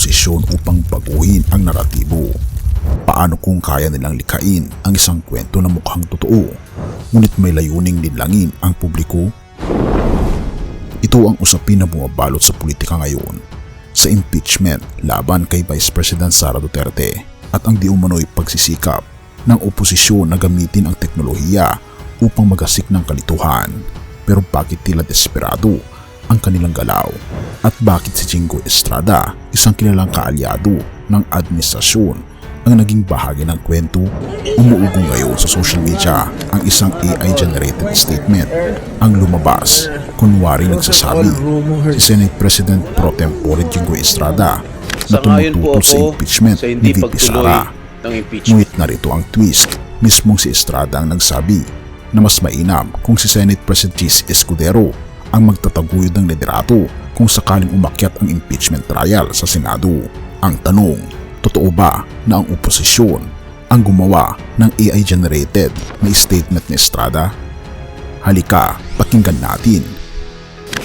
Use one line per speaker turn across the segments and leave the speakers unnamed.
oposisyon upang baguhin ang naratibo. Paano kung kaya nilang likhain ang isang kwento na mukhang totoo, ngunit may layuning linlangin ang publiko? Ito ang usapin na bumabalot sa politika ngayon, sa impeachment laban kay Vice President Sara Duterte at ang di umano'y pagsisikap ng oposisyon na gamitin ang teknolohiya upang magasik ng kalituhan. Pero bakit tila desperado ang kanilang galaw? At bakit si Jingoy Estrada, isang kilalang kaalyado ng administrasyon, ang naging bahagi ng kwento? Umuugong ngayon sa social media ang isang AI-generated statement ang lumabas. Kunwari nagsasabi si Senate President Pro Tempore Jingoy Estrada na tumututol sa impeachment ni VP Sara. Ngunit narito ang twist, mismong si Estrada ang nagsabi na mas mainam kung si Senate President GC Escudero ang magtataguyod ng liderato kung sakaling umakyat ang impeachment trial sa Senado. Ang tanong, totoo ba na ang oposisyon ang gumawa ng AI-generated na statement ni Estrada? Halika, pakinggan natin.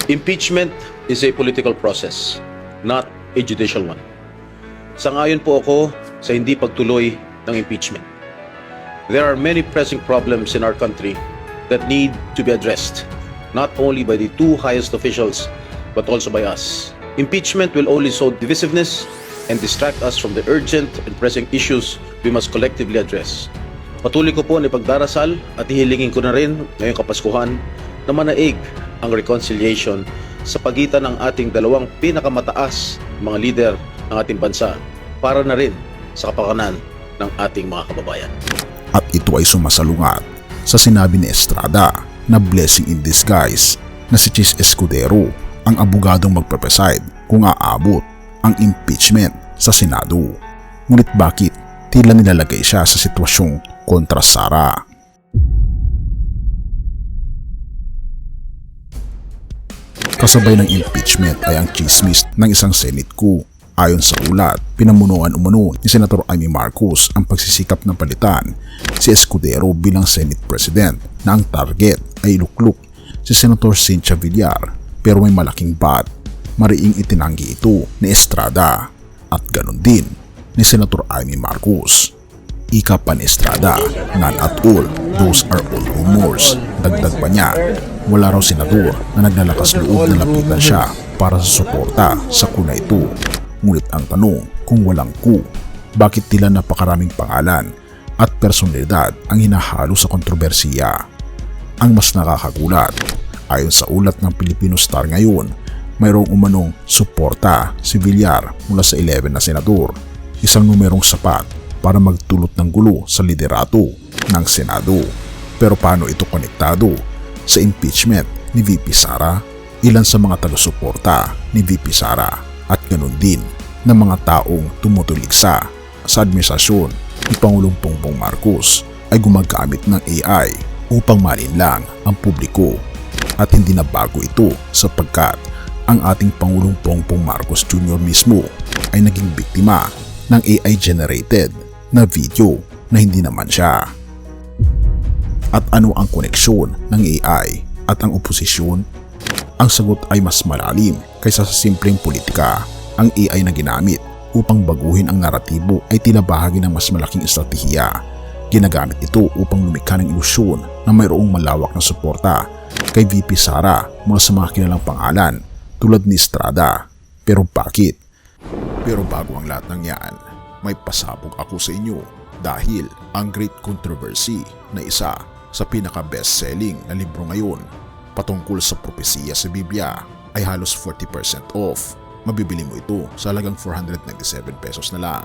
Impeachment is a political process, not a judicial one. Sangayon po ako sa hindi pagtuloy ng impeachment. There are many pressing problems in our country that need to be addressed, not only by the two highest officials, but also by us. Impeachment will only sow divisiveness and distract us from the urgent and pressing issues we must collectively address. Patuloy ko po na ipagdarasal at ihilingin ko na rin ngayong Kapaskuhan na manaig ang reconciliation sa pagitan ng ating dalawang pinakamataas mga leader ng ating bansa para na rin sa kapakanan ng ating mga kababayan.
At ito ay sumasalungat sa sinabi ni Estrada na blessing in disguise na si Chis Escudero ang abogadong magpe-preside kung aabot ang impeachment sa Senado. Ngunit bakit tila nilalagay siya sa sitwasyong kontra Sara? Kasabay ng impeachment ay ang chismis ng isang Senate coup. Ayon sa ulat, pinamunuan umano ni Senator Amy Marcos ang pagsisikap ng palitan si Escudero bilang Senate President na ang target ay iluklok si Senator Cynthia Villar, pero may malaking but. Mariing itinanggi ito ni Estrada at ganon din ni Senator Amy Marcos. Ika pa ni Estrada, none at all, those are all rumors. Dagdag pa niya, wala raw senador na naglalakas loob na lapitan siya para sa suporta sa kuna ito. Ngunit ang tanong, kung walang coup, bakit tila napakaraming pangalan at personalidad ang hinahalo sa kontrobersiya? Ang mas nakakagulat, ayon sa ulat ng Filipino Star ngayon, mayroong umanong suporta si Villar mula sa 11 na senador, isang numerong sapat para magdulot ng gulo sa liderato ng Senado. Pero paano ito konektado sa impeachment ni VP Sara? Ilan sa mga taga-suporta ni VP Sara at ganun din ng mga taong tumutuliksa sa administrasyon ni Pangulong Bongbong Marcos ay gumagamit ng AI upang malinlang ang publiko. At hindi na bago ito sapagkat ang ating Pangulong Bongbong Marcos Jr. mismo ay naging biktima ng AI-generated na video na hindi naman siya. At ano ang koneksyon ng AI at ang oposisyon? Ang sagot ay mas malalim kaysa sa simpleng politika. Ang AI na ginamit upang baguhin ang naratibo ay tila bahagi ng mas malaking estratehiya. Ginagamit ito upang lumikha ng ilusyon na mayroong malawak na suporta kay VP Sara mula sa mga kilalang pangalan tulad ni Estrada. Pero bakit? Pero bago ang lahat ng yan, may pasabog ako sa inyo dahil ang Great Controversy na isa sa pinaka-best-selling na libro ngayon patungkol sa propesiya sa Biblia ay halos 40% off. Mabibili mo ito sa halagang 497 pesos na lang.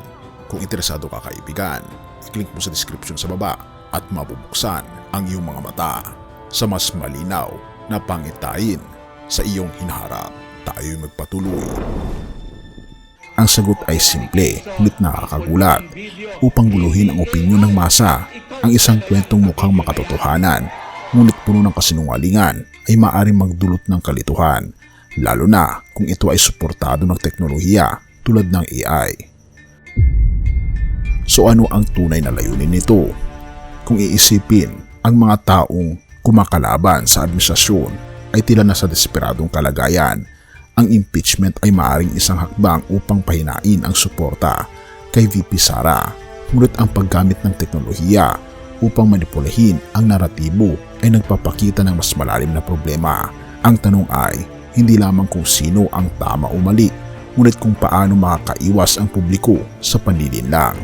Kung interesado ka kaibigan, i-click mo sa description sa baba at mabubuksan ang iyong mga mata sa mas malinaw na pangitain sa iyong hinaharap. Tayo'y magpatuloy. Ang sagot ay simple, ngunit nakakagulat. Upang guluhin ang opinyon ng masa, ang isang kwentong mukhang makatotohanan, ngunit puno ng kasinungalingan ay maaaring magdulot ng kalituhan, lalo na kung ito ay suportado ng teknolohiya tulad ng AI. So ano ang tunay na layunin nito? Kung iisipin, ang mga taong kumakalaban sa administrasyon ay tila nasa desperadong kalagayan. ang impeachment ay maaaring isang hakbang upang pahinain ang suporta kay VP Sara. Ngunit ang paggamit ng teknolohiya upang manipulahin ang naratibo ay nagpapakita ng mas malalim na problema. Ang tanong ay hindi lamang kung sino ang tama o mali, ngunit kung paano makakaiwas ang publiko sa panlilinlang.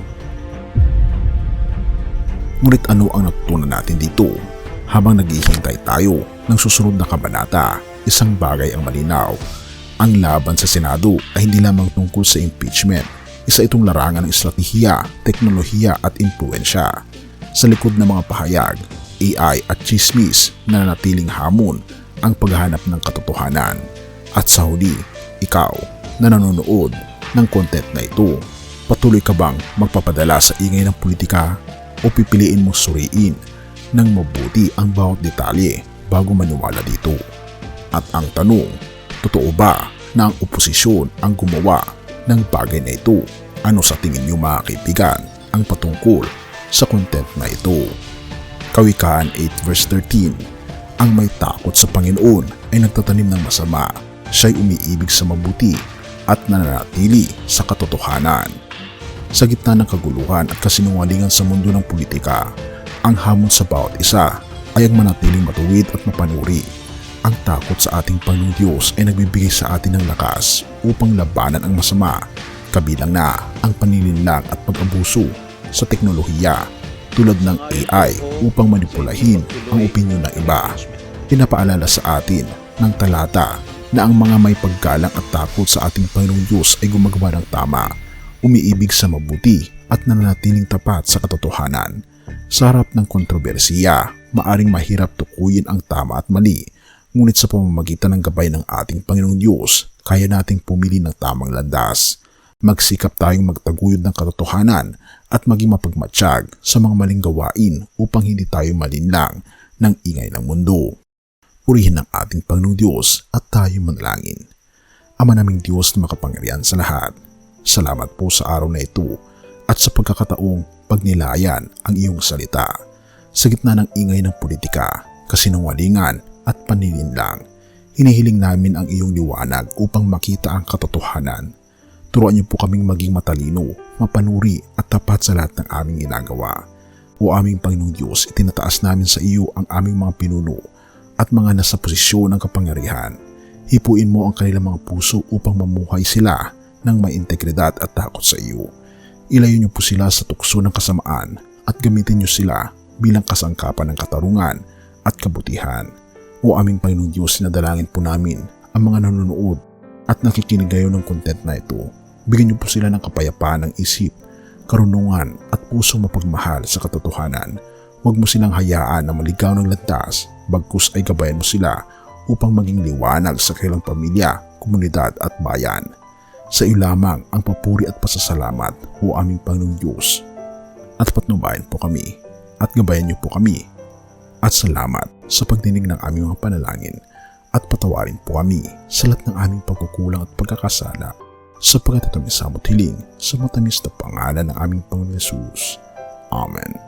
Ngunit ano ang natutunan natin dito? Habang naghihintay tayo ng susunod na kabanata, isang bagay ang malinaw. Ang laban sa Senado ay hindi lamang tungkol sa impeachment. Isa itong larangan ng estratehiya, teknolohiya at impluensya. Sa likod ng mga pahayag, AI at chismis na nanatiling hamon ang paghahanap ng katotohanan. At sa huli, ikaw na nanonood ng content na ito, patuloy ka bang magpapadala sa ingay ng politika o pipiliin mong suriin ng mabuti ang bawat detalye bago maniwala dito? At ang tanong, totoo ba na ang oposisyon ang gumawa ng bagay na ito? Ano sa tingin niyo mga kaibigan ang patungkol sa content na ito? Kawikaan 8 verse 13, ang may takot sa Panginoon ay nagtatanim ng masama. Siya'y umiibig sa mabuti at nananatili sa katotohanan. Sa gitna ng kaguluhan at kasinungalingan sa mundo ng politika, ang hamon sa bawat isa ay ang manatiling matuwid at mapanuri. Ang takot sa ating Panginoong Diyos ay nagbibigay sa atin ng lakas upang labanan ang masama, kabilang na ang panlilinlang at pag-abuso sa teknolohiya tulad ng AI upang manipulahin ang opinyon ng iba. Pinapaalala sa atin ng talata na ang mga may paggalang at takot sa ating Panginoong Diyos ay gumagawa ng tama, umiibig sa mabuti at nananatiling tapat sa katotohanan. Sa harap ng kontrobersiya, maaring mahirap tukuyin ang tama at mali, ngunit sa pamamagitan ng gabay ng ating Panginoong Diyos, kaya nating pumili ng tamang landas. Magsikap tayong magtaguyod ng katotohanan at maging mapagmatsyag sa mga maling gawain upang hindi tayo malinlang ng ingay ng mundo. Purihin ng ating Panginoong Diyos at tayo manalangin. Ama naming Diyos na makapangyarihan sa lahat, salamat po sa araw na ito at sa pagkakataong pagnilayan ang iyong salita. Sa gitna ng ingay ng politika, kasinungalingan at panlilinlang, hinihiling namin ang iyong liwanag upang makita ang katotohanan. Turuan niyo po kaming maging matalino, mapanuri at tapat sa lahat ng aming ginagawa. O aming Panginoong Diyos, itinataas namin sa iyo ang aming mga pinuno at mga nasa posisyon ng kapangyarihan. Hipuin mo ang kanilang mga puso upang mamuhay sila ng may integridad at takot sa iyo. Ilayo niyo po sila sa tukso ng kasamaan at gamitin niyo sila bilang kasangkapan ng katarungan at kabutihan. O aming Panginoong Diyos, sinadalangin po namin ang mga nanonood at nakikinig ngayon ng content na ito. Bigyan niyo po sila ng kapayapaan ng isip, karunungan at pusong mapagmahal sa katotohanan. Huwag mo silang hayaan na maligaw ng landas, bagkus ay gabayan mo sila upang maging liwanag sa kanilang pamilya, komunidad at bayan. Sa iyo lamang ang papuri at pasasalamat, o aming Panginoong Diyos. At patnubayan po kami at gabayan niyo po kami. At salamat sa pagdinig ng aming mga panalangin at patawarin po kami sa lahat ng aming pagkukulang at pagkakasala, sapagkat ito may samot hiling sa matamis na pangalan ng aming Panginoon Yesus. Amen.